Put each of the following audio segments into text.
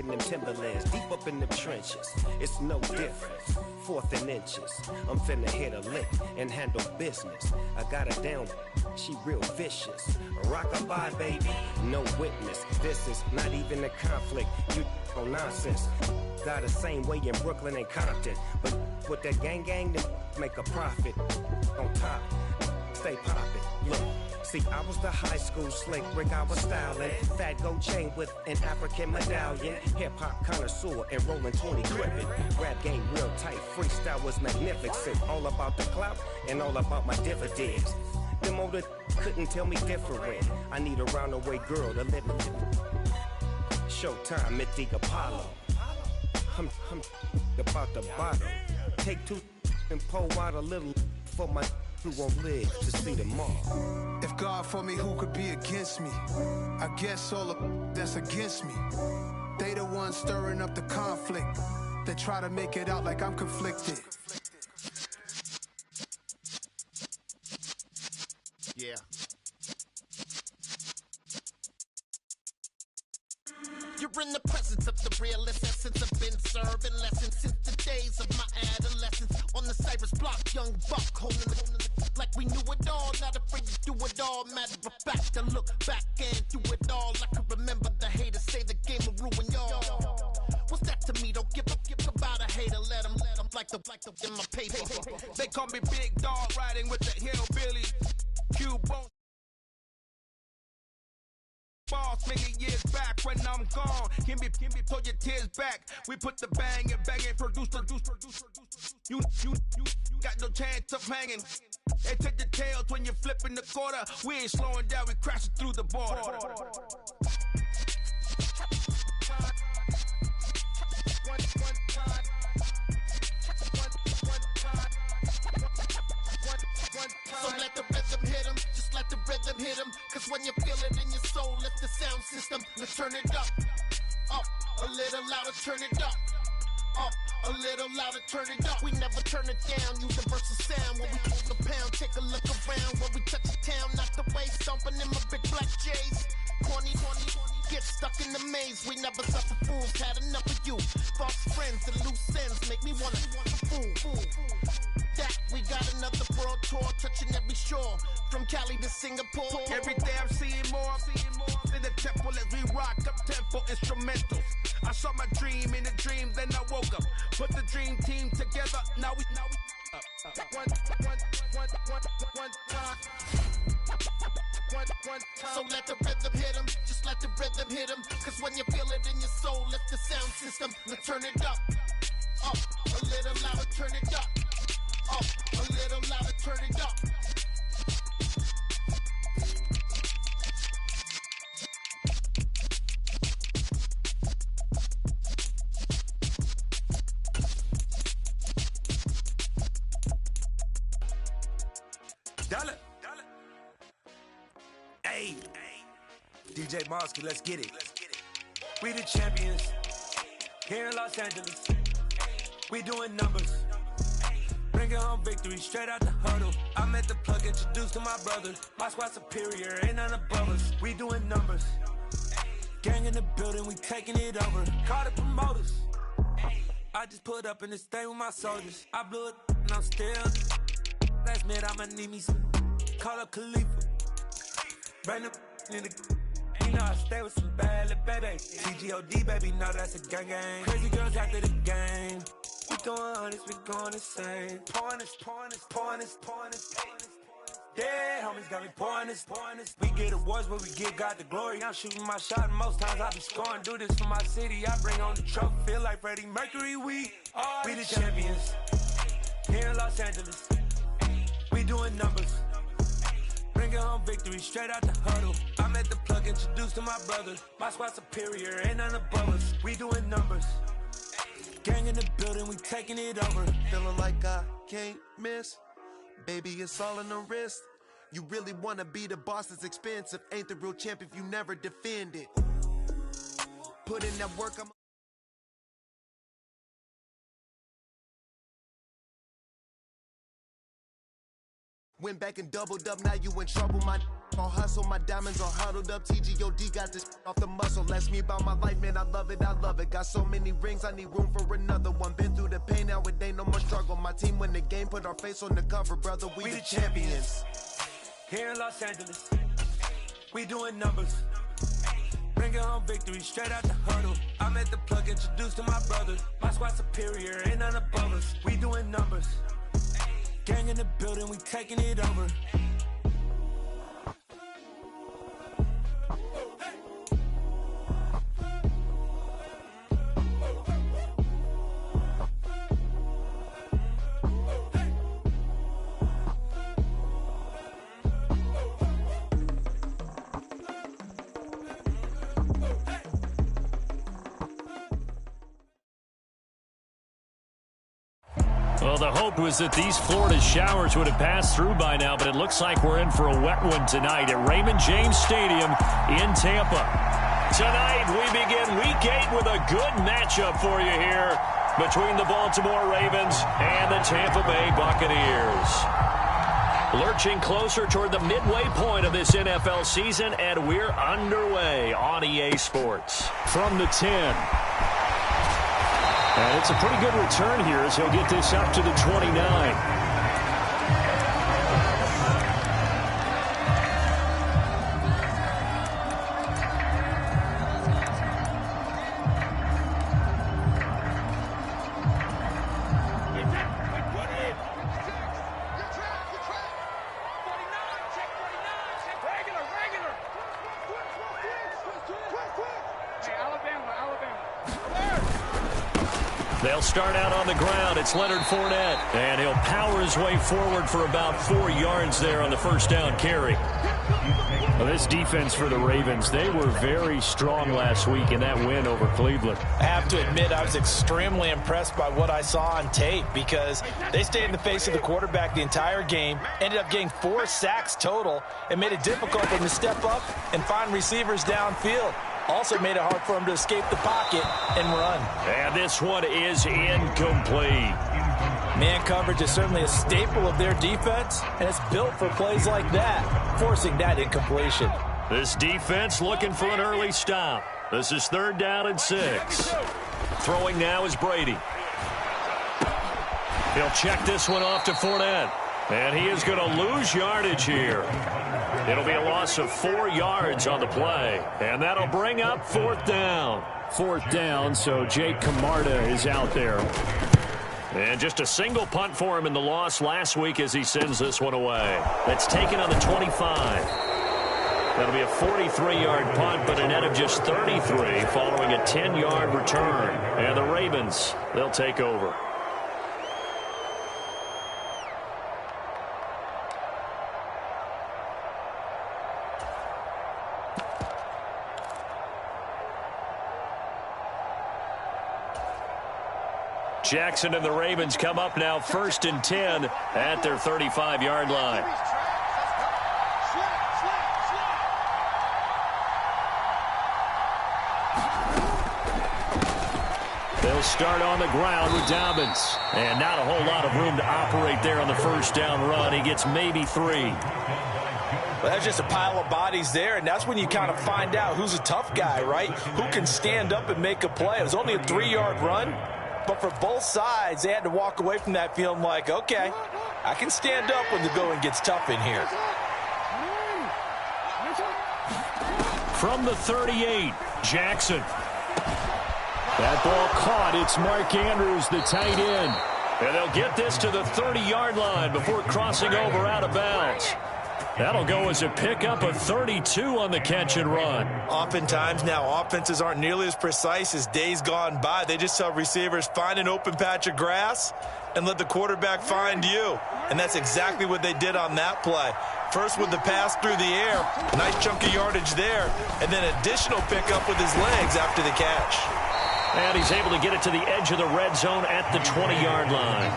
in them Timberlands, deep up in them trenches. It's no different, 4th and inches. I'm finna hit a lick and handle business. I got her down, she real vicious. Rockabye, baby, no witness. This is not even a conflict, you on nonsense. Got the same way in Brooklyn and Compton, but with that gang, then make a profit. On top, stay poppin', look. See, I was the high school slick Rick, I was styling. Fat gold chain with an African medallion. Hip-hop connoisseur and rolling 20 gripping. Rap game real tight, freestyle was magnificent. All about the clout and all about my dividends. Them older couldn't tell me different. I need a roundaway girl to live with. Showtime at the Apollo. I'm about the bottom. Take 2 and pull out a little for my who won't live to see tomorrow. If God for me, who could be against me? I guess all of that's against me. They the ones stirring up the conflict. They try to make it out like I'm conflicted. Yeah. You're in the presence of the realest essence. I've been serving lessons since the days of my adolescence. On the Cypress block, young buck holding it like we knew it all. Not afraid to do it all. Matter of fact, I look back and do it all. I can remember the haters say the game will ruin y'all. What's that to me? Don't give about a hater. Let them like the in my paper. They call me Big Dog, riding with the hillbilly. Q-Bone. Boss many years back when I'm gone. Can be pull your tears back. We put the bang and produce. You got no chance of hanging. They take the tails when you're flipping the quarter. We ain't slowing down, we crashing through the border. So let the rhythm hit him, just let the rhythm hit him. Cause when you feel it in your soul, lift the sound system. Let's turn it up a little louder, turn it up a little louder, turn it up. We never turn it down, universal sound. When we hold the pound, take a look around. When we touch the town, not the way, stomping in my big black J's. Corny, get stuck in the maze. We never suffer fools, had enough of you. False friends and loose ends make me wanna fool. That we got another world tour, touching every shore, from Cali to Singapore. Every day I'm seeing more in the temple as we rock up tempo instrumentals. I saw my dream in a dream, then I woke up. Put the dream team together, now we one time. So let the rhythm hit him, just let the rhythm hit him. Cause when you feel it in your soul, lift the sound system. Let's turn it up a little louder, turn it up a little louder, turn it up. Dollar. Hey, DJ Mosky, let's get it. We the champions here in Los Angeles. We doing numbers. Bringing home victory straight out the huddle. I'm at the plug, introduced to my brothers. My squad superior, ain't none above us. We doing numbers. Gang in the building, we taking it over. Call the promoters. I just put up in this thing with my soldiers. I blew it and I'm still. Last minute I'ma need me some. Call up Khalifa. Bring them in the. You know I stay with some bad little baby. CGOD baby, know that's a gang gang. Crazy girls after the game. We going honest, we going insane. Pouring this. Yeah, homies got me pouring this. We get awards, but we give God the glory. I'm shooting my shot, and most times I be scoring. Do this for my city, I bring on the trophy. Feel like Freddie Mercury, we the champions here in Los Angeles. We doing numbers. Bringing home victory straight out the huddle. I'm at the plug, introduced to my brothers. My squad superior, ain't none above us. We doing numbers. Gang in the building, we taking it over. Feeling like I can't miss. Baby, it's all in the wrist. You really wanna be the boss, it's expensive. Ain't the real champ if you never defend it. Put in that work, I'm went back and doubled up, now you in trouble, my on hustle, my diamonds all huddled up. TGOD got this off the muscle. Ask me about my life, man, I love it, I love it. Got so many rings, I need room for another one. Been through the pain, now it ain't no more struggle. My team win the game, put our face on the cover, brother, we the champions. Here in Los Angeles, we doing numbers. Bringing home victory straight out the huddle. I'm at the plug, introduced to my brothers. My squad superior, ain't none above us. We doing numbers. Gang in the building, we taking it over. Well, the hope was that these Florida showers would have passed through by now, but it looks like we're in for a wet one tonight at Raymond James Stadium in Tampa. Tonight, we begin Week 8 with a good matchup for you here between the Baltimore Ravens and the Tampa Bay Buccaneers. Lurching closer toward the midway point of this NFL season, and we're underway on EA Sports. From the 10. And it's a pretty good return here as he'll get this up to the 29. They'll start out on the ground. It's Leonard Fournette, and he'll power his way forward for about 4 yards there on the first down carry. Well, this defense for the Ravens, they were very strong last week in that win over Cleveland. I have to admit, I was extremely impressed by what I saw on tape because they stayed in the face of the quarterback the entire game, ended up getting 4 sacks total, and made it difficult for them to step up and find receivers downfield. Also made it hard for him to escape the pocket and run. And this one is incomplete. Man coverage is certainly a staple of their defense, and it's built for plays like that, forcing that incompletion. This defense looking for an early stop. This is 3rd down and 6. Throwing now is Brady. He'll check this one off to Fournette. And he is going to lose yardage here. It'll be a loss of 4 yards on the play. And that'll bring up 4th down. 4th down, so Jake Camarda is out there. And just a single punt for him in the loss last week as he sends this one away. That's taken on the 25. That'll be a 43-yard punt, but a net of just 33 following a 10-yard return. And the Ravens, they'll take over. Jackson and the Ravens come up now 1st and 10 at their 35-yard line. They'll start on the ground with Dobbins. And not a whole lot of room to operate there on the first down run. He gets maybe 3. Well, that's just a pile of bodies there, and that's when you kind of find out who's a tough guy, right? Who can stand up and make a play. It was only a 3-yard run. But for both sides, they had to walk away from that feeling like, okay, I can stand up when the going gets tough in here. From the 38, Jackson. That ball caught. It's Mark Andrews, the tight end. And they'll get this to the 30-yard line before crossing over out of bounds. That'll go as a pickup of 32 on the catch and run. Oftentimes now, offenses aren't nearly as precise as days gone by. They just tell receivers, find an open patch of grass and let the quarterback find you. And that's exactly what they did on that play. First with the pass through the air, nice chunk of yardage there, and then additional pickup with his legs after the catch. And he's able to get it to the edge of the red zone at the 20-yard line.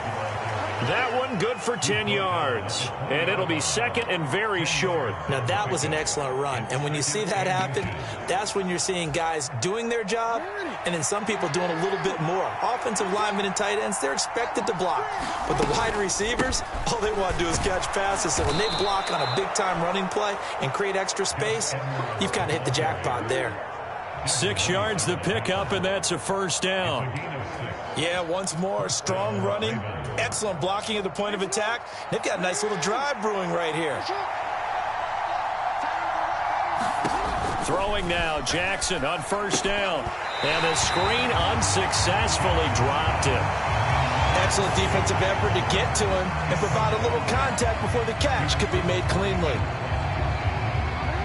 That one good for 10 yards. And it'll be second and very short. Now, that was an excellent run. And when you see that happen, that's when you're seeing guys doing their job and then some people doing a little bit more. Offensive linemen and tight ends, they're expected to block. But the wide receivers, all they want to do is catch passes. So when they block on a big-time running play and create extra space, you've kind of hit the jackpot there. 6 yards the pickup, and that's a first down. Yeah, once more, strong running, excellent blocking at the point of attack. They've got a nice little drive brewing right here. Throwing now, Jackson on first down. And the screen unsuccessfully dropped him. Excellent defensive effort to get to him and provide a little contact before the catch could be made cleanly.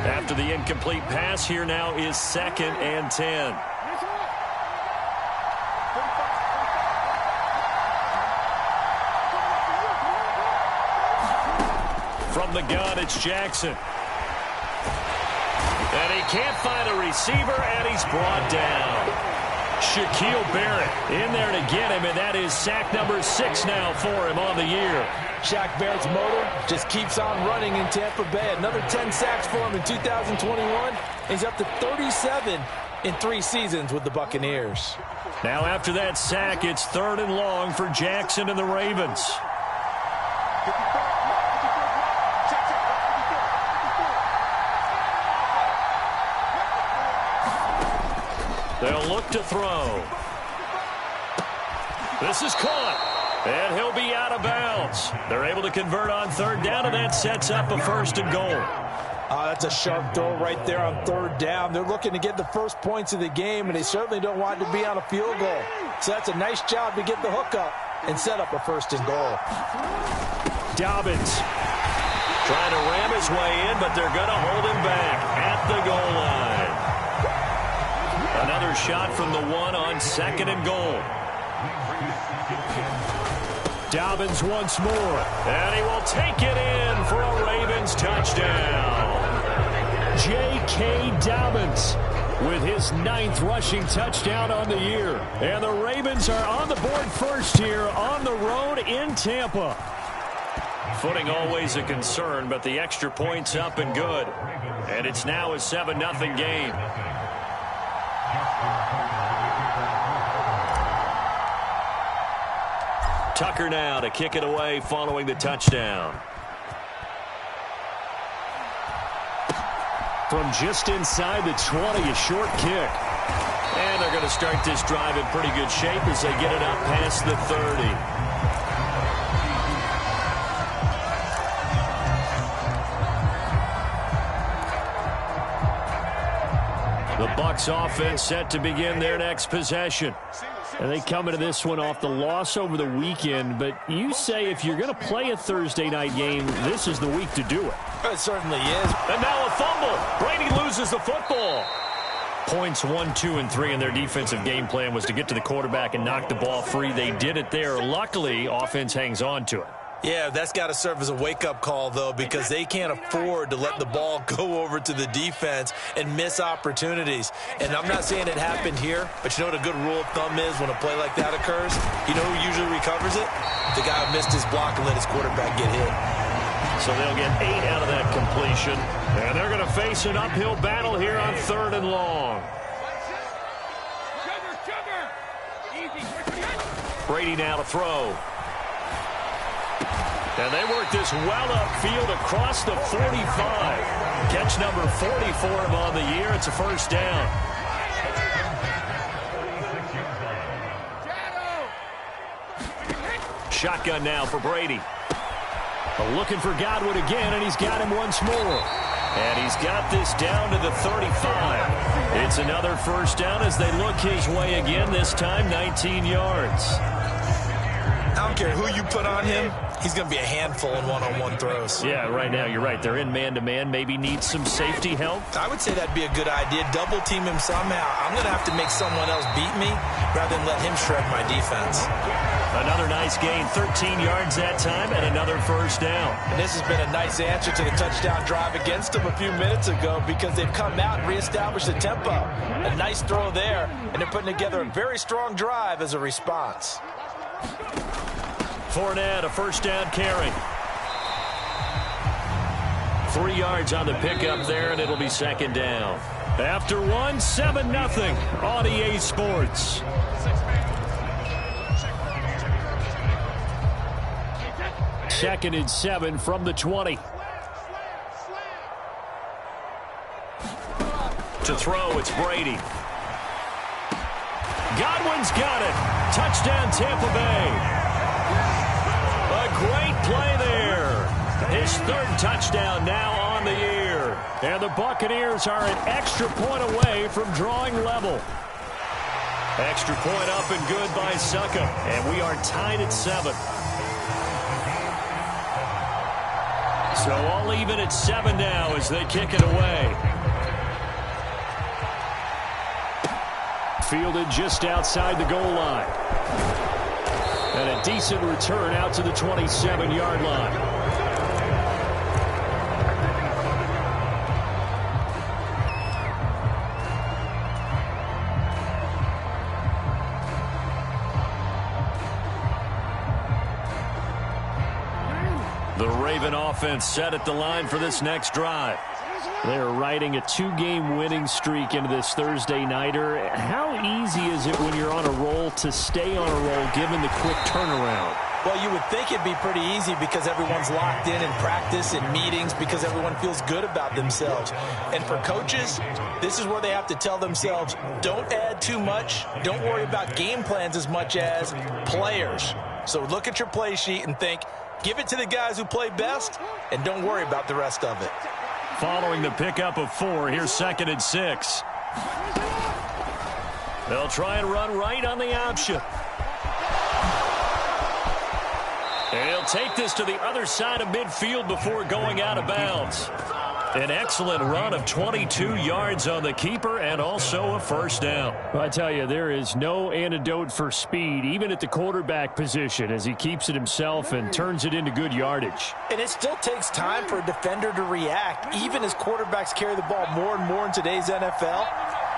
After the incomplete pass, here now is 2nd and 10. From the gun, it's Jackson. And he can't find a receiver, and he's brought down. Shaquille Barrett in there to get him, and that is sack number 6 now for him on the year. Shaq Barrett's motor just keeps on running in Tampa Bay. Another 10 sacks for him in 2021. He's up to 37 in 3 seasons with the Buccaneers. Now after that sack, it's 3rd and long for Jackson and the Ravens. They'll look to throw. This is caught. And he'll be out of bounds. They're able to convert on 3rd down, and that sets up a 1st and goal. That's a sharp throw right there on 3rd down. They're looking to get the first points of the game, and they certainly don't want it to be on a field goal. So that's a nice job to get the hook up and set up a 1st and goal. Dobbins trying to ram his way in, but they're going to hold him back at the goal line. Another shot from the 1 on 2nd and goal. Dobbins once more, and he will take it in for a Ravens touchdown. J.K. Dobbins with his 9th rushing touchdown on the year. And the Ravens are on the board first here on the road in Tampa. Footing always a concern, but the extra point's up and good. And it's now a 7-0 game. Tucker now to kick it away following the touchdown. From just inside the 20, a short kick. And they're going to start this drive in pretty good shape as they get it up past the 30. The Bucs offense set to begin their next possession. And they come into this one off the loss over the weekend. But you say if you're going to play a Thursday night game, this is the week to do it. It certainly is. And now a fumble. Brady loses the football. Points 1, 2, and 3 in their defensive game plan was to get to the quarterback and knock the ball free. They did it there. Luckily, offense hangs on to it. Yeah, that's got to serve as a wake-up call, though, because they can't afford to let the ball go over to the defense and miss opportunities. And I'm not saying it happened here, but you know what a good rule of thumb is when a play like that occurs? You know who usually recovers it? The guy who missed his block and let his quarterback get hit. So they'll get 8 out of that completion. And they're going to face an uphill battle here on 3rd and long. Brady now to throw. And they work this well upfield across the 45. Catch number 40 for him on the year. It's a 1st down. Shotgun now for Brady. Looking for Godwin again, and he's got him once more. And he's got this down to the 35. It's another 1st down as they look his way again, this time 19 yards. I don't care who you put on him. He's going to be a handful in one-on-one throws. Yeah, right now you're right. They're in man-to-man. Maybe needs some safety help. I would say that'd be a good idea. Double team him somehow. I'm going to have to make someone else beat me rather than let him shred my defense. Another nice gain, 13 yards that time, and another 1st down. And this has been a nice answer to the touchdown drive against them a few minutes ago because they've come out and reestablished the tempo. A nice throw there, and they're putting together a very strong drive as a response. Fournette, a first down carry. 3 yards on the pickup there, and it'll be second down. After one, 7-0 on EA Sports. Second and 7 from the 20. To throw, it's Brady. Godwin's got it. Touchdown, Tampa Bay. A great play there. His third touchdown now on the year. And the Buccaneers are an extra point away from drawing level. Extra point up and good by Succa. And we are tied at 7. So all even at 7 now as they kick it away. Fielded just outside the goal line. And a decent return out to the 27-yard line. The Raven offense set at the line for this next drive. They're riding a 2-game winning streak into this Thursday nighter. How easy is it when you're on a roll to stay on a roll given the quick turnaround? Well, you would think it'd be pretty easy because everyone's locked in practice and meetings because everyone feels good about themselves. And for coaches, this is where they have to tell themselves, don't add too much. Don't worry about game plans as much as players. So look at your play sheet and think, give it to the guys who play best, and don't worry about the rest of it. Following the pickup of 4, here's second and 6. They'll try and run right on the option. And he'll take this to the other side of midfield before going out of bounds. An excellent run of 22 yards on the keeper and also a first down. Well, I tell you, there is no antidote for speed, even at the quarterback position, as he keeps it himself and turns it into good yardage. And it still takes time for a defender to react, even as quarterbacks carry the ball more and more in today's NFL.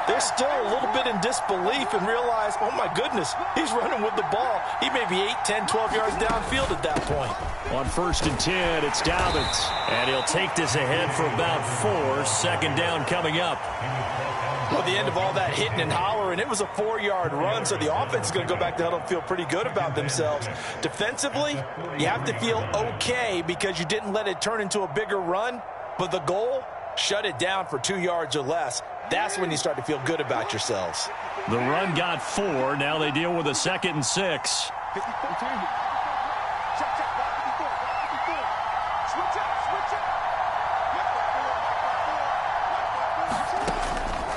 They're still a little bit in disbelief and realize, oh my goodness, he's running with the ball. He may be 8, 10, 12 yards downfield at that point. On 1st and 10, it's Dobbins. And he'll take this ahead for about 4. Second down coming up. Well, the end of all that hitting and hollering, it was a 4-yard run, so the offense is going to go back to huddle and feel pretty good about themselves. Defensively, you have to feel okay because you didn't let it turn into a bigger run, but the goal, shut it down for 2 yards or less. That's when you start to feel good about yourselves. The run got 4. Now they deal with a 2nd and 6.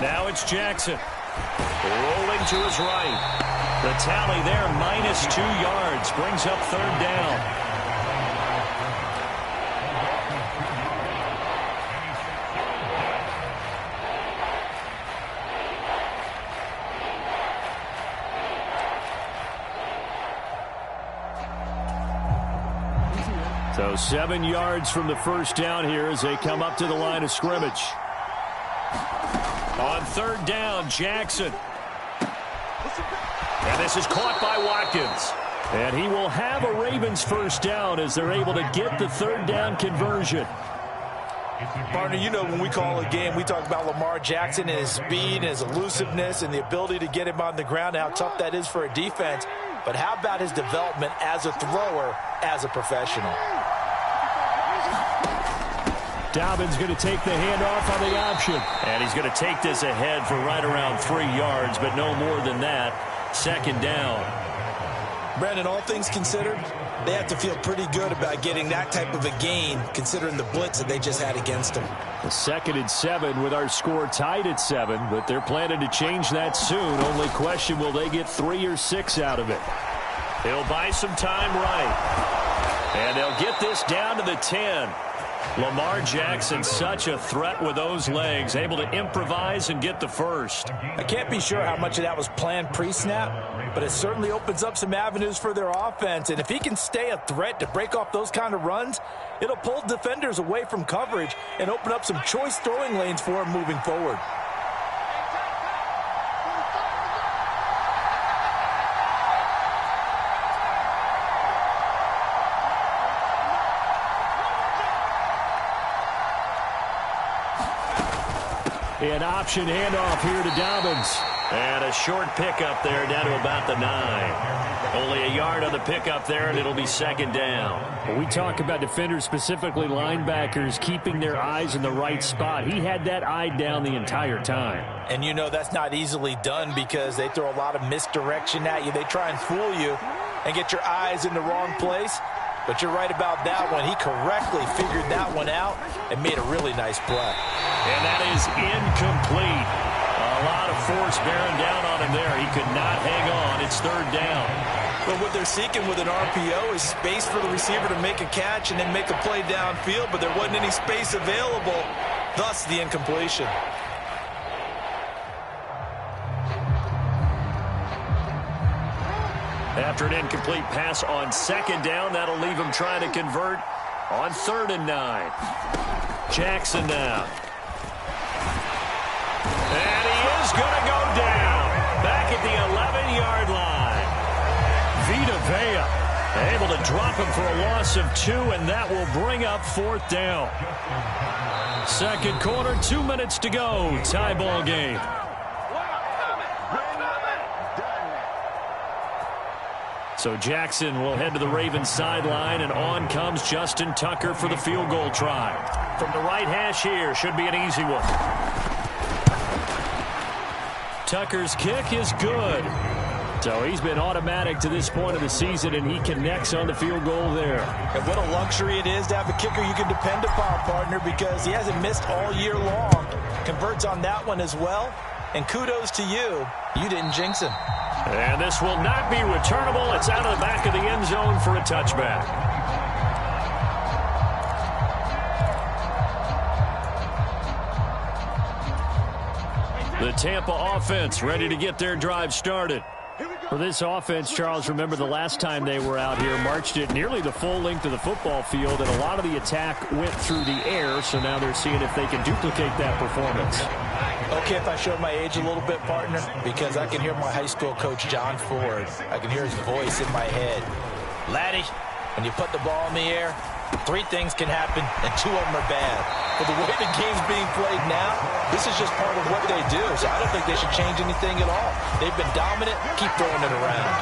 Now it's Jackson. Rolling to his right. The tally there, -2 yards. Brings up 3rd down. So 7 yards from the first down here as they come up to the line of scrimmage. On 3rd down, Jackson. And this is caught by Watkins. And he will have a Ravens first down as they're able to get the 3rd down conversion. Partner, you know when we call a game, we talk about Lamar Jackson and his speed and his elusiveness and the ability to get him on the ground, how tough that is for a defense. But how about his development as a thrower, as a professional? Dobbins going to take the handoff on the option. And he's going to take this ahead for right around 3 yards, but no more than that. 2nd down. Brandon, all things considered, they have to feel pretty good about getting that type of a gain, considering the blitz that they just had against them. A 2nd and 7 with our score tied at 7, but they're planning to change that soon. Only question, will they get 3 or 6 out of it? He'll buy some time right. And they'll get this down to the 10. Lamar Jackson, such a threat with those legs, able to improvise and get the first. I can't be sure how much of that was planned pre-snap, but it certainly opens up some avenues for their offense. And if he can stay a threat to break off those kind of runs, it'll pull defenders away from coverage and open up some choice throwing lanes for him moving forward. An option handoff here to Dobbins. And a short pickup there down to about the 9. Only a yard on the pickup there, and it'll be second down. When we talk about defenders, specifically linebackers, keeping their eyes in the right spot, he had that eye down the entire time. And you know that's not easily done because they throw a lot of misdirection at you. They try and fool you and get your eyes in the wrong place. But you're right about that one. He correctly figured that one out and made a really nice play. And that is incomplete. A lot of force bearing down on him there. He could not hang on. It's third down. But what they're seeking with an RPO is space for the receiver to make a catch and then make a play downfield, but there wasn't any space available, thus the incompletion. After an incomplete pass on second down, that'll leave him trying to convert on 3rd and 9. Jackson now. And he is going to go down. Back at the 11-yard line. Vita Vea able to drop him for a loss of 2, and that will bring up 4th down. Second quarter, 2 minutes to go. Tie ball game. So Jackson will head to the Ravens sideline, and on comes Justin Tucker for the field goal try. From the right hash here, should be an easy one. Tucker's kick is good. So he's been automatic to this point of the season, and he connects on the field goal there. And what a luxury it is to have a kicker you can depend upon, partner, because he hasn't missed all year long. Converts on that one as well. And kudos to you. You didn't jinx him. And this will not be returnable. It's out of the back of the end zone for a touchback. The Tampa offense ready to get their drive started. For this offense, Charles, remember the last time they were out here, marched it nearly the full length of the football field, and a lot of the attack went through the air, so now they're seeing if they can duplicate that performance. Okay, if I show my age a little bit, partner, because I can hear my high school coach, John Ford. I can hear his voice in my head. Laddie, when you put the ball in the air, 3 things can happen, and 2 of them are bad. But the way the game's being played now, this is just part of what they do. So I don't think they should change anything at all. They've been dominant. Keep throwing it around.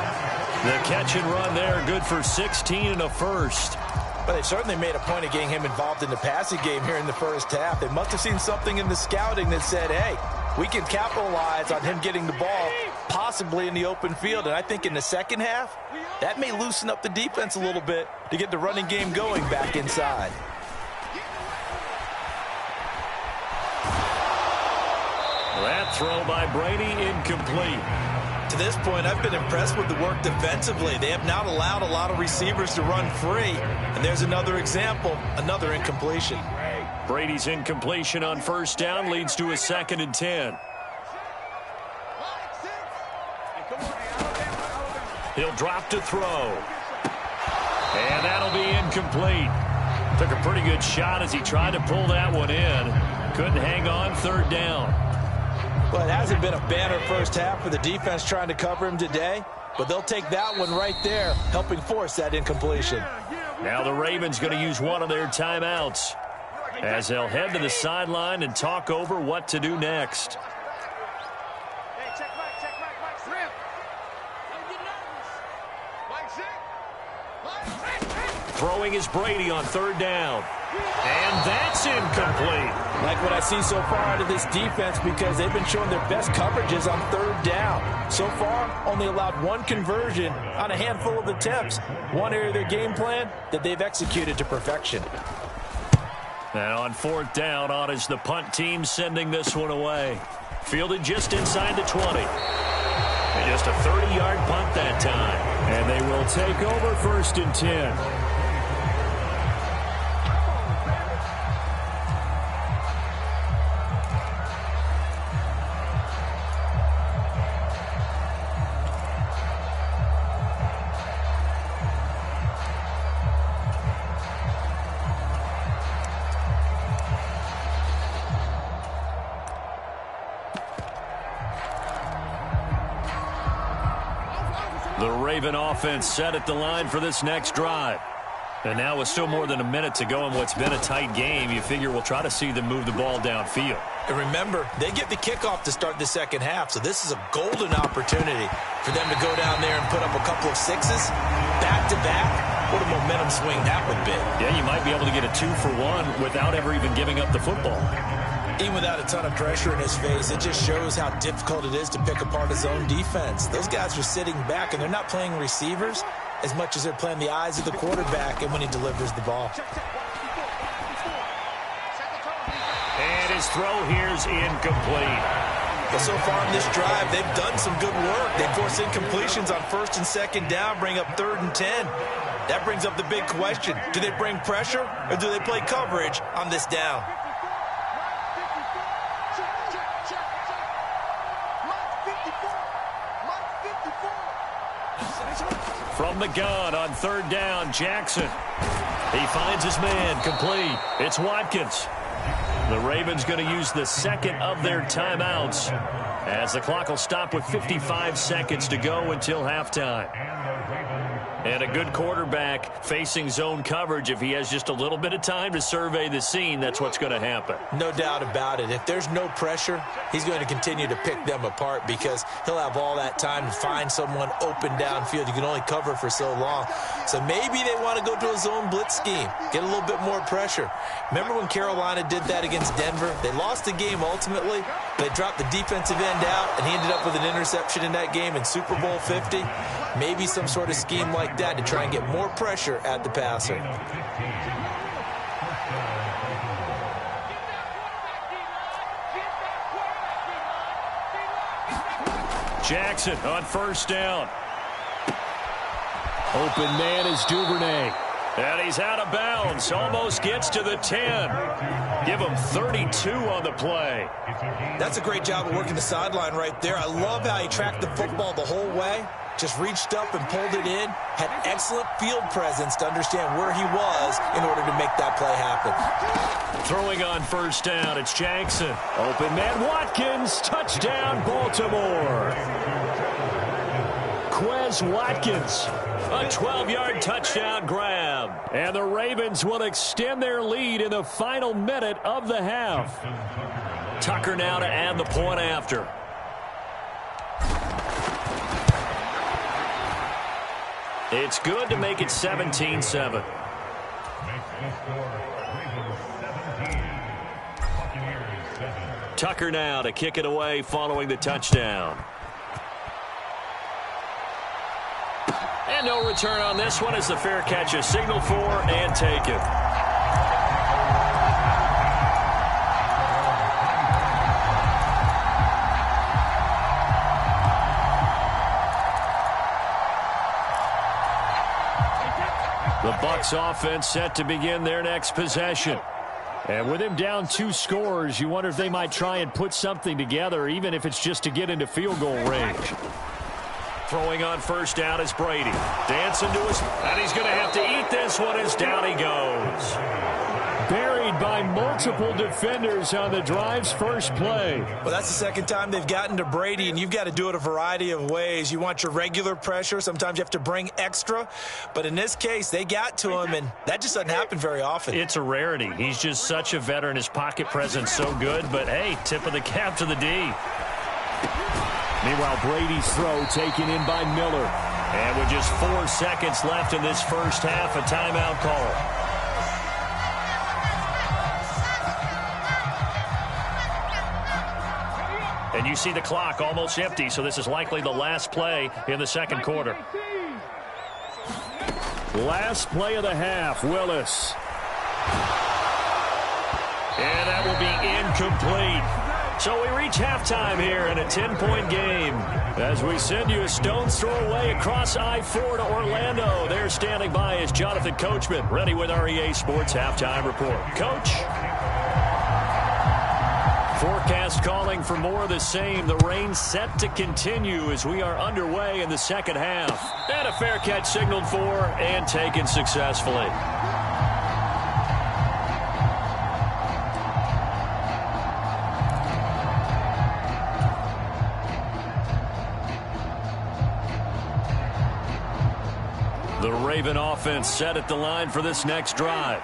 The catch and run there, good for 16 and a first. But they certainly made a point of getting him involved in the passing game here in the first half. They must have seen something in the scouting that said, hey, we can capitalize on him getting the ball possibly in the open field. And I think in the second half, that may loosen up the defense a little bit to get the running game going back inside. That throw by Brady incomplete. To this point, I've been impressed with the work defensively. They have not allowed a lot of receivers to run free. And there's another example, another incompletion. Brady's incompletion on first down leads to a 2nd and 10. He'll drop to throw. And that'll be incomplete. Took a pretty good shot as he tried to pull that one in. Couldn't hang on, 3rd down. Well, it hasn't been a banner first half for the defense trying to cover him today, but they'll take that one right there, helping force that incompletion. Now the Ravens going to use one of their timeouts as they'll head to the sideline and talk over what to do next. Throwing is Brady on 3rd down. And that's incomplete. Like what I see so far out of this defense because they've been showing their best coverages on 3rd down. So far, only allowed 1 conversion on a handful of attempts. One area of their game plan that they've executed to perfection. And on 4th down, on is the punt team sending this one away. Fielded just inside the 20. And just a 30-yard punt that time. And they will take over 1st and 10. The Raven offense set at the line for this next drive. And now with still more than a minute to go in what's been a tight game, you figure we'll try to see them move the ball downfield. And remember, they get the kickoff to start the second half, so this is a golden opportunity for them to go down there and put up a couple of sixes back-to-back. What a momentum swing that would be. Yeah, you might be able to get a 2-for-1 without ever even giving up the football. Even without a ton of pressure in his face, it just shows how difficult it is to pick apart his own defense. Those guys are sitting back, and they're not playing receivers as much as they're playing the eyes of the quarterback and when he delivers the ball. And his throw here's incomplete. Well, so far in this drive, they've done some good work. They force incompletions on 1st and 2nd down, bring up 3rd and 10. That brings up the big question. Do they bring pressure or do they play coverage on this down? From the gun on 3rd down, Jackson. He finds his man, complete. It's Watkins. The Ravens going to use the second of their timeouts as the clock will stop with 55 seconds to go until halftime. And a good quarterback facing zone coverage, if he has just a little bit of time to survey the scene, that's what's going to happen. No doubt about it. If there's no pressure, he's going to continue to pick them apart because he'll have all that time to find someone open downfield. You can only cover for so long. So maybe they want to go to a zone blitz scheme, get a little bit more pressure. Remember when Carolina did that against Denver? They lost the game ultimately. They dropped the defensive end out, and he ended up with an interception in that game in Super Bowl 50. Maybe some sort of scheme like that to try and get more pressure at the passer. Jackson on 1st down. Open man is Duvernay. And he's out of bounds. Almost gets to the 10. Give him 32 on the play. That's a great job of working the sideline right there. I love how he tracked the football the whole way. Just reached up and pulled it in. Had excellent field presence to understand where he was in order to make that play happen. Throwing on 1st down, it's Jackson. Open man, Watkins. Touchdown, Baltimore. Quez Watkins. A 12-yard touchdown grab. And the Ravens will extend their lead in the final minute of the half. Tucker now to add the point after. It's good to make it 17-7. Tucker now to kick it away following the touchdown. And no return on this one as the fair catch is signaled for and taken. The Bucs offense set to begin their next possession. And with him down 2 scores, you wonder if they might try and put something together, even if it's just to get into field goal range. Throwing on 1st down is Brady. Dancing to his... And he's going to have to eat this one as down he goes. Buried by multiple defenders on the drive's first play. Well, that's the second time they've gotten to Brady, and you've got to do it a variety of ways. You want your regular pressure. Sometimes you have to bring extra. But in this case, they got to him, and that just doesn't happen very often. It's a rarity. He's just such a veteran. His pocket presence so good. But, hey, tip of the cap to the D. Meanwhile, Brady's throw taken in by Miller. And with just 4 seconds left in this first half, a timeout call. And you see the clock almost empty, so this is likely the last play in the second quarter. Last play of the half, Willis. And that will be incomplete. So we reach halftime here in a 10-point game. As we send you a stone's throw away across I-4 to Orlando. There standing by is Jonathan Coachman, ready with our EA Sports Halftime Report. Coach? Forecast calling for more of the same. The rain set to continue as we are underway in the second half. And a fair catch signaled for and taken successfully. The Raven offense set at the line for this next drive.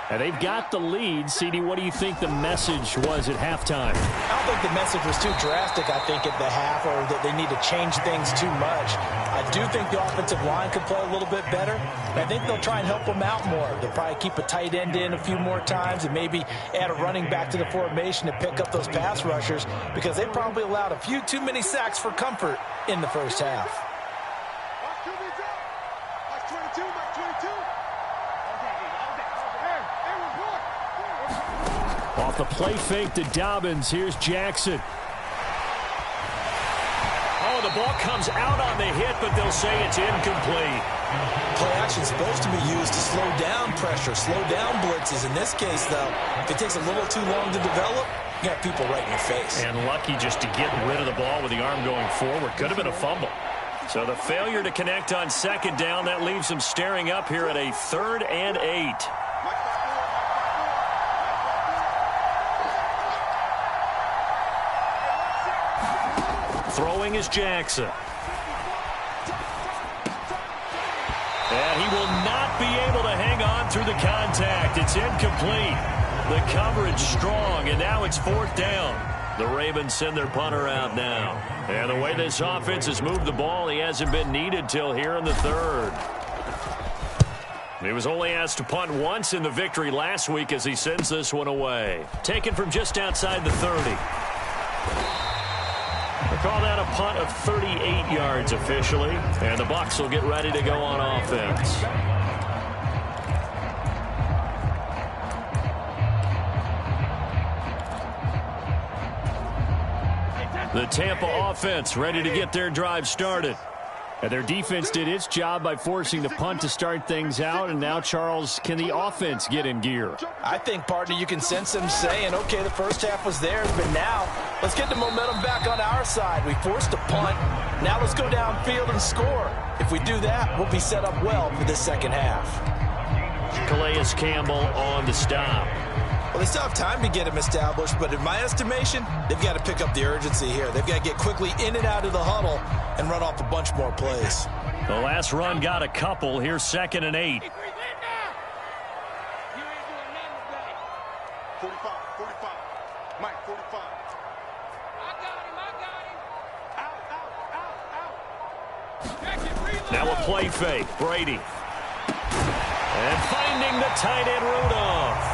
And they've got the lead. CD, what do you think the message was at halftime? I don't think the message was too drastic, I think, at the half, or that they need to change things too much. I do think the offensive line could play a little bit better. And I think they'll try and help them out more. They'll probably keep a tight end in a few more times and maybe add a running back to the formation to pick up those pass rushers, because they probably allowed a few too many sacks for comfort in the first half. Off the play fake to Dobbins. Here's Jackson. Oh, the ball comes out on the hit, but they'll say it's incomplete. Play action is supposed to be used to slow down pressure, slow down blitzes. In this case, though, if it takes a little too long to develop, you got people right in your face. And lucky just to get rid of the ball with the arm going forward. Could have been a fumble. So the failure to connect on second down, that leaves them staring up here at a 3rd and 8. Throwing is Jackson. And he will not be able to hang on through the contact. It's incomplete. The coverage strong, and now it's 4th down. The Ravens send their punter out now. And the way this offense has moved the ball, he hasn't been needed till here in the 3rd. He was only asked to punt once in the victory last week as he sends this one away. Taken from just outside the 30. They call that a punt of 38 yards officially, and the Bucs will get ready to go on offense. The Tampa offense ready to get their drive started. And their defense did its job by forcing the punt to start things out. And now, Charles, can the offense get in gear? I think, partner, you can sense them saying, okay, the first half was theirs, but now let's get the momentum back on our side. We forced a punt. Now let's go downfield and score. If we do that, we'll be set up well for this second half. Calais Campbell on the stop. Well, they still have time to get him established, but in my estimation, they've got to pick up the urgency here. They've got to get quickly in and out of the huddle and run off a bunch more plays. The last run got a couple. Here's 2nd and 8. 45. Mike, 45. I got him. Out. Now a play fake. Brady. And finding the tight end Rudolph.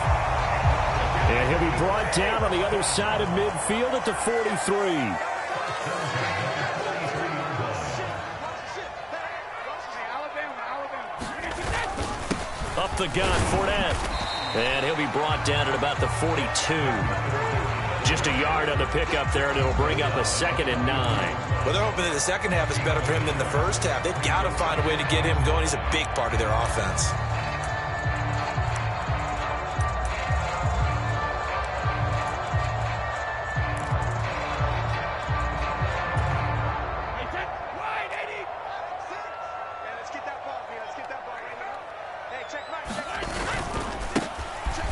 And he'll be brought down on the other side of midfield at the 43. Up the gun, Fournette. And he'll be brought down at about the 42. Just a yard on the pickup there, and it'll bring up a 2nd and 9. Well, they're hoping that the second half is better for him than the first half. They've got to find a way to get him going. He's a big part of their offense.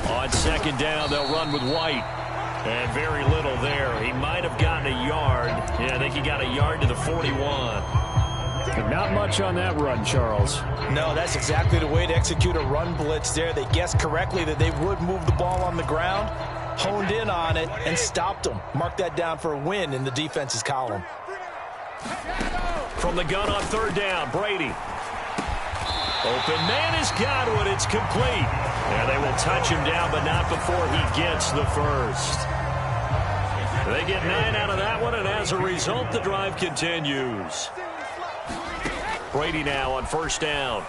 On second down, they'll run with White. And very little there. He might have gotten a yard. Yeah, I think he got a yard to the 41. Not much on that run, Charles. No, that's exactly the way to execute a run blitz there. They guessed correctly that they would move the ball on the ground, honed in on it, and stopped them. Mark that down for a win in the defense's column. From the gun on 3rd down, Brady. Open man is Godwin. It's complete. And they will touch him down, but not before he gets the first. They get 9 out of that one, and as a result, the drive continues. Brady now on 1st down.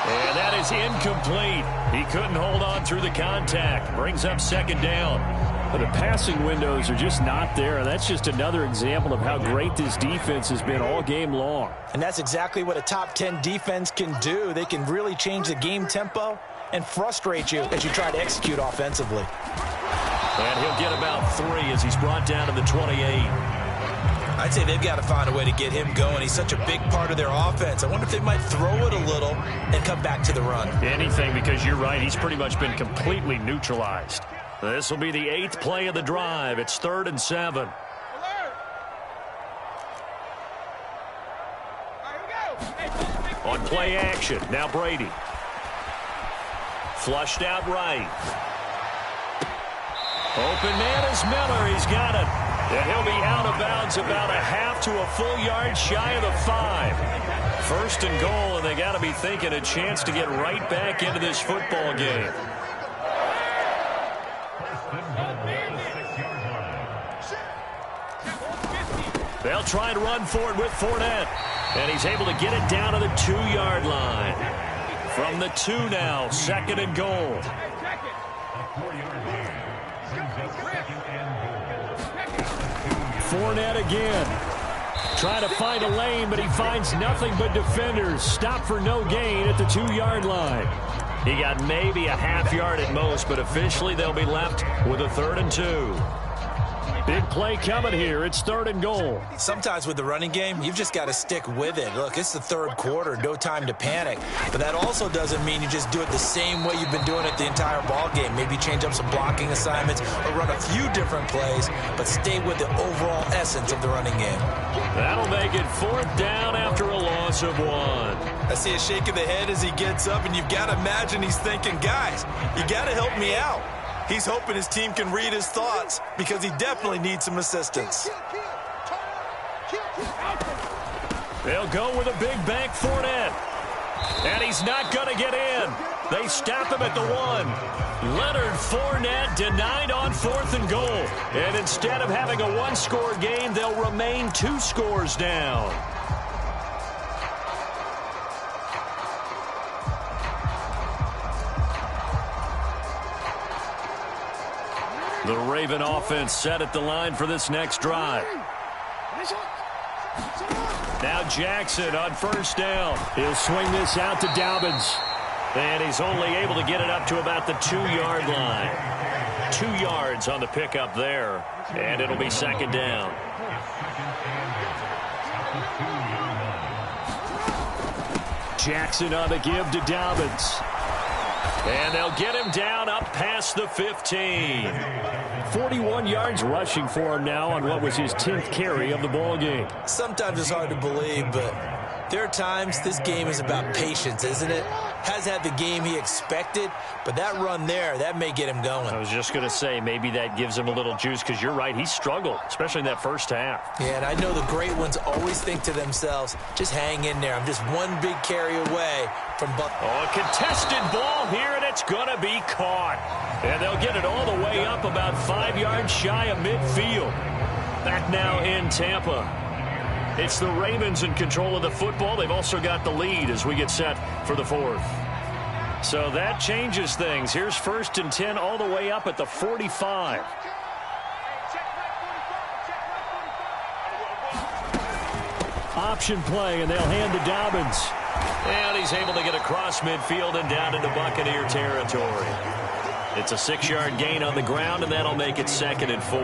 And that is incomplete. He couldn't hold on through the contact. Brings up 2nd down. But the passing windows are just not there, and that's just another example of how great this defense has been all game long. And that's exactly what a top 10 defense can do. They can really change the game tempo and frustrate you as you try to execute offensively. And he'll get about 3 as he's brought down to the 28. I'd say they've got to find a way to get him going. He's such a big part of their offense. I wonder if they might throw it a little and come back to the run. Anything, because you're right. He's pretty much been completely neutralized. This will be the 8th play of the drive. It's 3rd and 7. On play action, now Brady. Flushed out right. Open man is Miller. He's got it. And he'll be out of bounds about a half to a full yard shy of the 5. First and goal, and they got to be thinking a chance to get right back into this football game. They'll try and run for it with Fournette. And he's able to get it down to the 2-yard line. From the 2 now, second and goal. Fournette again. Trying to find a lane, but he finds nothing but defenders. Stop for no gain at the 2-yard line. He got maybe a half yard at most, but officially they'll be left with a 3rd and 2. Big play coming here. It's 3rd and goal. Sometimes with the running game, you've just got to stick with it. Look, it's the 3rd quarter. No time to panic. But that also doesn't mean you just do it the same way you've been doing it the entire ball game. Maybe change up some blocking assignments or run a few different plays, but stay with the overall essence of the running game. That'll make it 4th down after a loss of 1. I see a shake of the head as he gets up, and you've got to imagine he's thinking, guys, you got to help me out. He's hoping his team can read his thoughts because he definitely needs some assistance. They'll go with a big bank Fournette. And he's not going to get in. They stop him at the 1. Leonard Fournette denied on 4th and goal. And instead of having a 1-score game, they'll remain 2 scores down. The Raven offense set at the line for this next drive. Now Jackson on 1st down. He'll swing this out to Dobbins. And he's only able to get it up to about the 2-yard line. 2 yards on the pickup there. And it'll be 2nd down. Jackson on the give to Dobbins. And they'll get him down up past the 15. 41 yards rushing for him now on what was his 10th carry of the ball game. Sometimes it's hard to believe, but there are times this game is about patience, isn't it? Has had the game he expected, but that run there, that may get him going. I was just going to say, maybe that gives him a little juice, because you're right, he struggled, especially in that first half. Yeah, and I know the great ones always think to themselves, just hang in there. I'm just one big carry away from Buck. Oh, a contested ball here, and it's going to be caught. And they'll get it all the way up about 5 yards shy of midfield. Back now in Tampa. It's the Ravens in control of the football. They've also got the lead as we get set for the 4th. So that changes things. Here's 1st and 10 all the way up at the 45. Option play, and they'll hand to Dobbins. And he's able to get across midfield and down into Buccaneer territory. It's a 6-yard gain on the ground, and that'll make it 2nd and 4.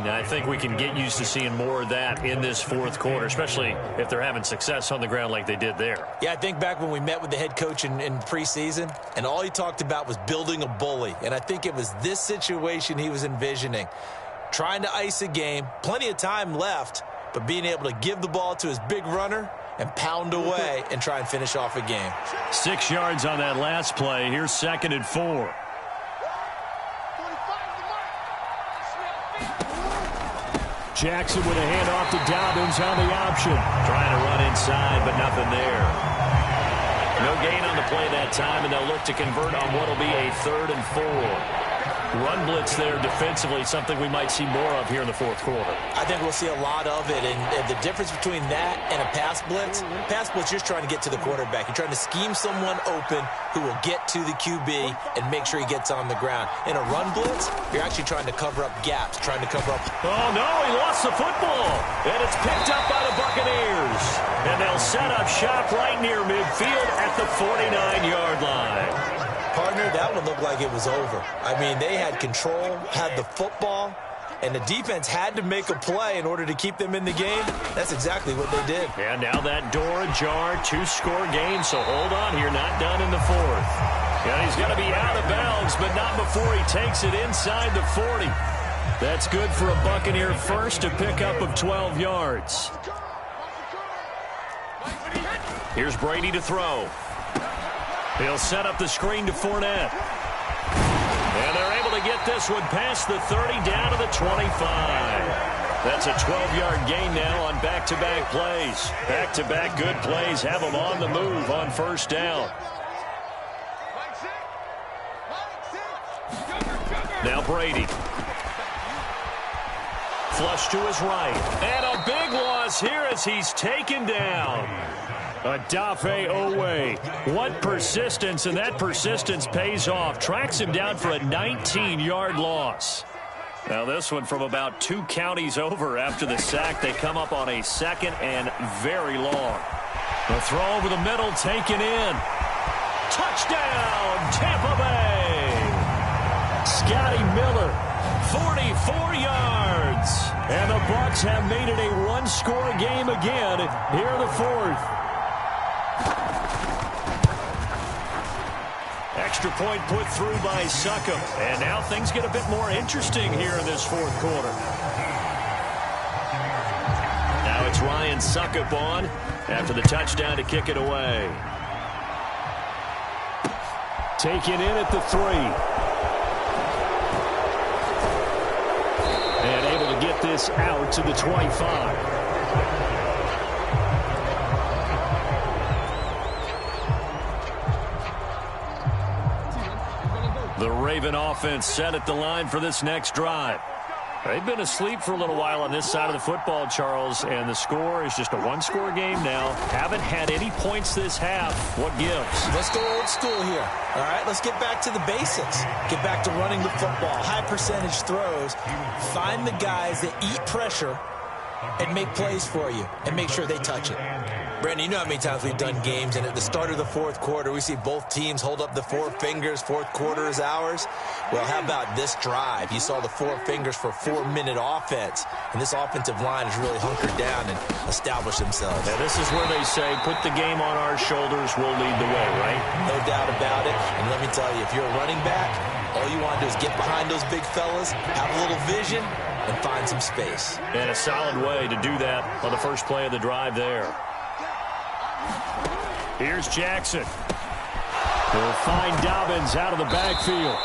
Now, I think we can get used to seeing more of that in this 4th quarter, especially if they're having success on the ground like they did there. Yeah, I think back when we met with the head coach in preseason, and all he talked about was building a bully. And I think it was this situation he was envisioning. Trying to ice a game, plenty of time left, but being able to give the ball to his big runner and pound away and try and finish off a game. 6 yards on that last play. Here's 2nd and 4. Jackson with a handoff to Dobbins on the option. Trying to run inside, but nothing there. No gain on the play that time, and they'll look to convert on what will be a 3rd and 4. Run blitz there defensively, something we might see more of here in the 4th quarter. I think we'll see a lot of it, and the difference between that and a pass blitz, you're just trying to get to the quarterback. You're trying to scheme someone open who will get to the QB and make sure he gets on the ground. In a run blitz, you're actually trying to cover up gaps, trying to cover up. Oh, no, he lost the football, and it's picked up by the Buccaneers. And they'll set up shop right near midfield at the 49-yard line. Partner, that one looked like it was over. I mean, they had control, had the football, and the defense had to make a play in order to keep them in the game. That's exactly what they did. And now that door ajar, 2-score game, so hold on here, not done in the 4th. And he's going to be out of bounds, but not before he takes it inside the 40. That's good for a Buccaneer first, a pickup of 12 yards. Here's Brady to throw. He'll set up the screen to Fournette. And they're able to get this one past the 30 down to the 25. That's a 12-yard gain now on back-to-back plays. Back-to-back good plays have them on the move on first down. Now Brady. Flush to his right. And a big loss here as he's taken down. Odafe Owe. What persistence, and that persistence pays off. Tracks him down for a 19-yard loss. Now this one from about 2 counties over after the sack. They come up on a second and very long. The throw over the middle taken in. Touchdown, Tampa Bay. Scotty Miller, 44 yards. And the Bucs have made it a one-score game again here in the fourth. Extra point put through by Succop. And now things get a bit more interesting here in this fourth quarter. Now it's Ryan Succop on after the touchdown to kick it away. Taken in at the 3. And able to get this out to the 25. The Raven offense set at the line for this next drive. They've been asleep for a little while on this side of the football, Charles, and the score is just a one-score game now. Haven't had any points this half. What gives? Let's go old school here. All right, let's get back to the basics. Get back to running the football, high percentage throws. Find the guys that eat pressure and make plays for you and make sure they touch it. Brandon, you know how many times we've done games, and at the start of the fourth quarter, we see both teams hold up the 4 fingers, fourth quarter is ours. Well, how about this drive? You saw the 4 fingers for 4-minute offense, and this offensive line has really hunkered down and established themselves. Now, this is where they say, put the game on our shoulders, we'll lead the way, right? No doubt about it, and let me tell you, if you're a running back, all you want to do is get behind those big fellas, have a little vision, and find some space. And a solid way to do that on the first play of the drive there. Here's Jackson. He'll find Dobbins out of the backfield.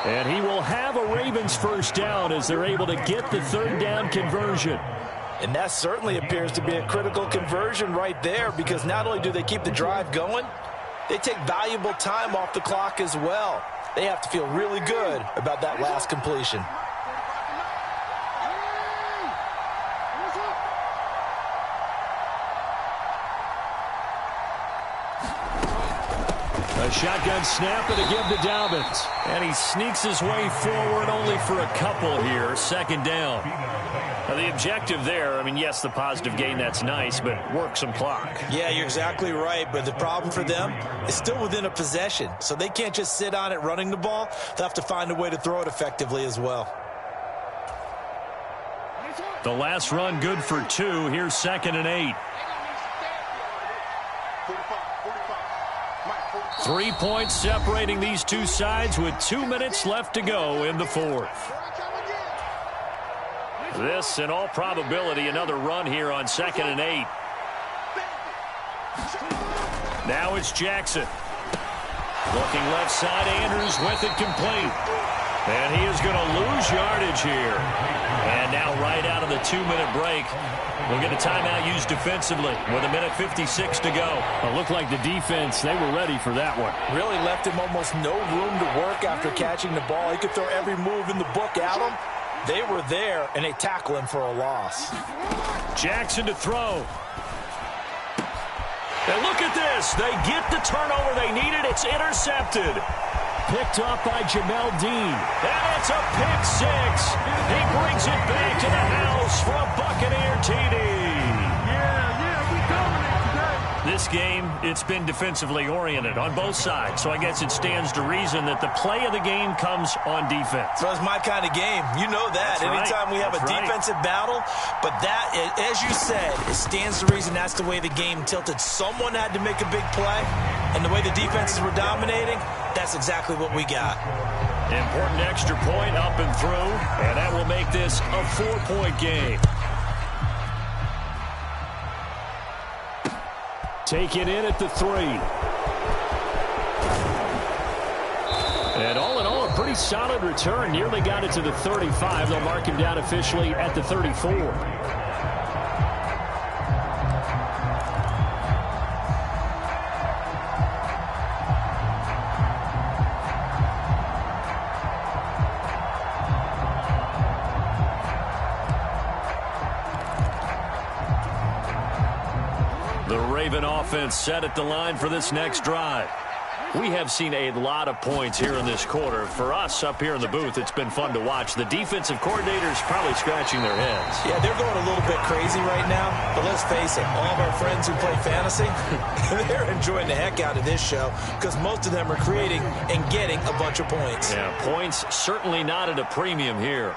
And he will have a Ravens first down as they're able to get the third down conversion. And that certainly appears to be a critical conversion right there, because not only do they keep the drive going, they take valuable time off the clock as well. They have to feel really good about that last completion. A shotgun snap and a give to Dobbins. And he sneaks his way forward only for a couple here. Second down. Now the objective there, I mean, yes, the positive gain, that's nice, but work some clock. Yeah, you're exactly right. But the problem for them is still within a possession. So they can't just sit on it running the ball. They'll have to find a way to throw it effectively as well. The last run good for 2. Here's 2nd and 8. 3 points separating these two sides with 2 minutes left to go in the fourth. This, in all probability, another run here on 2nd and 8. Now it's Jackson. Looking left side, Andrews with it complete. And he is going to lose yardage here. And now right out of the 2-minute break, we'll get a timeout used defensively with 1:56 to go. It looked like the defense, they were ready for that one. Really left him almost no room to work after catching the ball. He could throw every move in the book at him. They were there, and they tackle him for a loss. Jackson to throw. And look at this. They get the turnover they needed. It's intercepted. Picked up by Jamel Dean. And it's a pick 6. He brings it back to the house for a Buccaneer TD. We dominate today. This game, it's been defensively oriented on both sides, so I guess it stands to reason that the play of the game comes on defense. So it's my kind of game. You know that. That's Anytime we have a defensive battle, but that, as you said, it stands to reason that's the way the game tilted. Someone had to make a big play, and the way the defenses were dominating, that's exactly what we got. Important extra point up and through, and that will make this a 4-point game. Taken in at the 3. And all in all, a pretty solid return. Nearly got it to the 35. They'll mark him down officially at the 34. The Raven offense set at the line for this next drive. We have seen a lot of points here in this quarter. For us up here in the booth, it's been fun to watch. The defensive coordinators probably scratching their heads. Yeah, they're going a little bit crazy right now. But let's face it, all of our friends who play fantasy, they're enjoying the heck out of this show because most of them are creating and getting a bunch of points. Yeah, points certainly not at a premium here.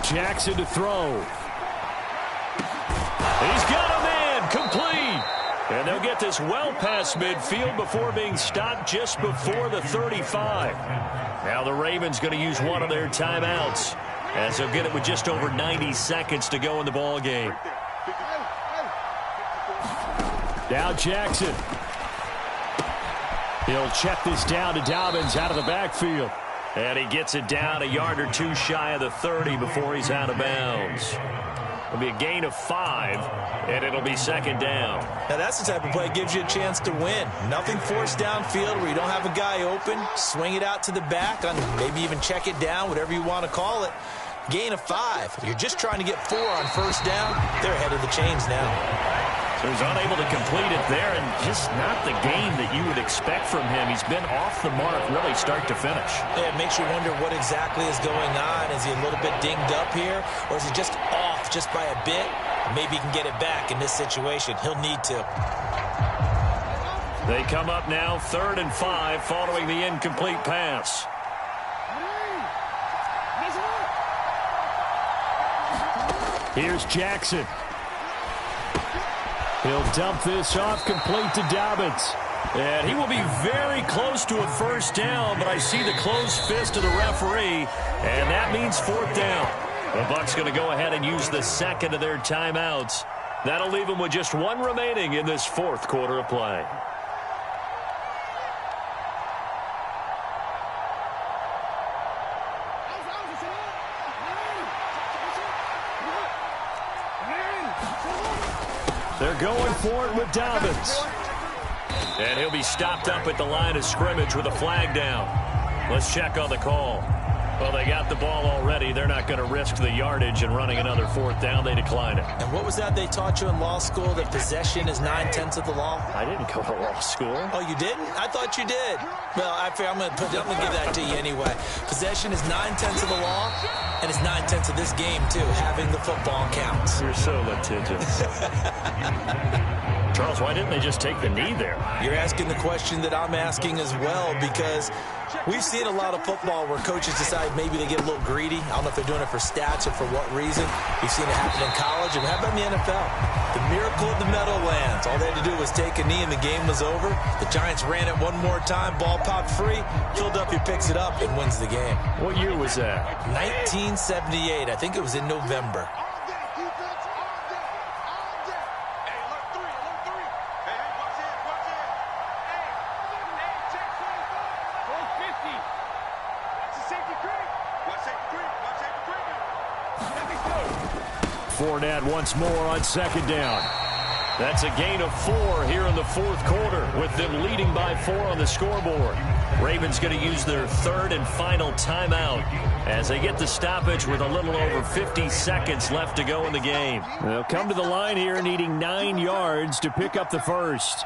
Jackson to throw. He's got a man complete. And they'll get this well past midfield before being stopped just before the 35. Now the Ravens going to use one of their timeouts as they'll get it with just over 90 seconds to go in the ball game. Now Jackson. He'll check this down to Dobbins out of the backfield. And he gets it down a yard or two shy of the 30 before he's out of bounds. It'll be a gain of 5, and it'll be second down. Now, that's the type of play that gives you a chance to win. Nothing forced downfield where you don't have a guy open. Swing it out to the back, maybe even check it down, whatever you want to call it. Gain of 5. You're just trying to get 4 on first down. They're ahead of the chains now. So he's unable to complete it there, and just not the game that you would expect from him. He's been off the mark really start to finish. Yeah, it makes you wonder what exactly is going on. Is he a little bit dinged up here, or is he just off just by a bit? Maybe he can get it back in this situation. He'll need to. They come up now 3rd and 5 following the incomplete pass. Here's Jackson. He'll dump this off complete to Dobbins. And he will be very close to a first down, but I see the closed fist of the referee, and that means 4th down. The Bucs going to go ahead and use the second of their timeouts. That'll leave them with just 1 remaining in this 4th quarter of play. They're going for it with Dobbins. And he'll be stopped up at the line of scrimmage with a flag down. Let's check on the call. Well, they got the ball already. They're not going to risk the yardage and running another 4th down. They decline it. And what was that they taught you in law school, that possession is 9/10 of the law? I didn't go to law school. Oh, you didn't? I thought you did. Well, I'm going to give that to you anyway. Possession is 9/10 of the law, and it's 9/10 of this game, too. Having the football counts. You're so litigious. Charles, why didn't they just take the knee there? You're asking the question that I'm asking as well, because we've seen a lot of football where coaches decide maybe they get a little greedy. I don't know if they're doing it for stats or for what reason. We've seen it happen in college, and how about in the NFL? The miracle of the Meadowlands. All they had to do was take a knee, and the game was over. The Giants ran it one more time. Ball popped free. Philadelphia picks it up and wins the game. What year was that? 1978. I think it was in November. Fournette once more on 2nd down. That's a gain of 4 here in the 4th quarter, with them leading by 4 on the scoreboard. Ravens going to use their 3rd and final timeout as they get the stoppage with a little over 50 seconds left to go in the game. They'll come to the line here needing 9 yards to pick up the first.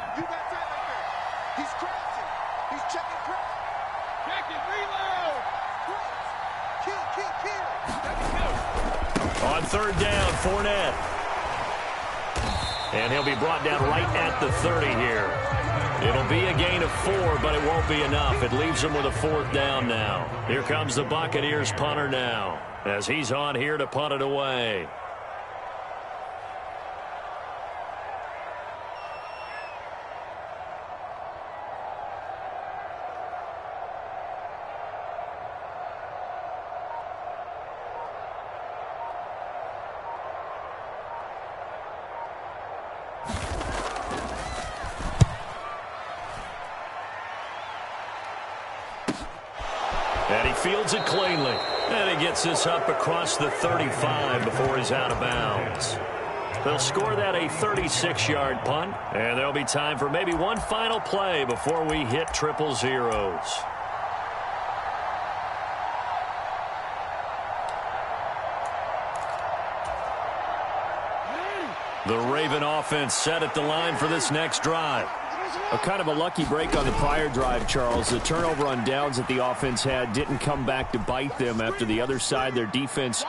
On 3rd down, Fournette. And he'll be brought down right at the 30 here. It'll be a gain of 4, but it won't be enough. It leaves him with a 4th down now. Here comes the Buccaneers punter now, as he's on here to punt it away. fields it cleanly. And he gets this up across the 35 before he's out of bounds. They'll score that a 36-yard punt, and there'll be time for maybe one final play before we hit triple zeros. The Raven offense set at the line for this next drive. A kind of a lucky break on the prior drive, Charles. The turnover on downs that the offense had didn't come back to bite them after the other side. Their defense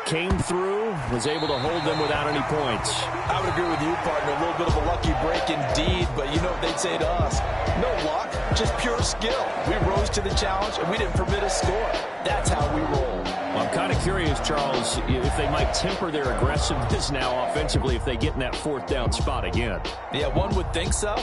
came through, was able to hold them without any points. I would agree with you, partner. A little bit of a lucky break indeed, but you know what they'd say to us? No luck, just pure skill. We rose to the challenge, and we didn't permit a score. That's how we roll. Well, I'm kind of curious, Charles, if they might temper their aggressiveness now offensively if they get in that fourth down spot again. Yeah, one would think so.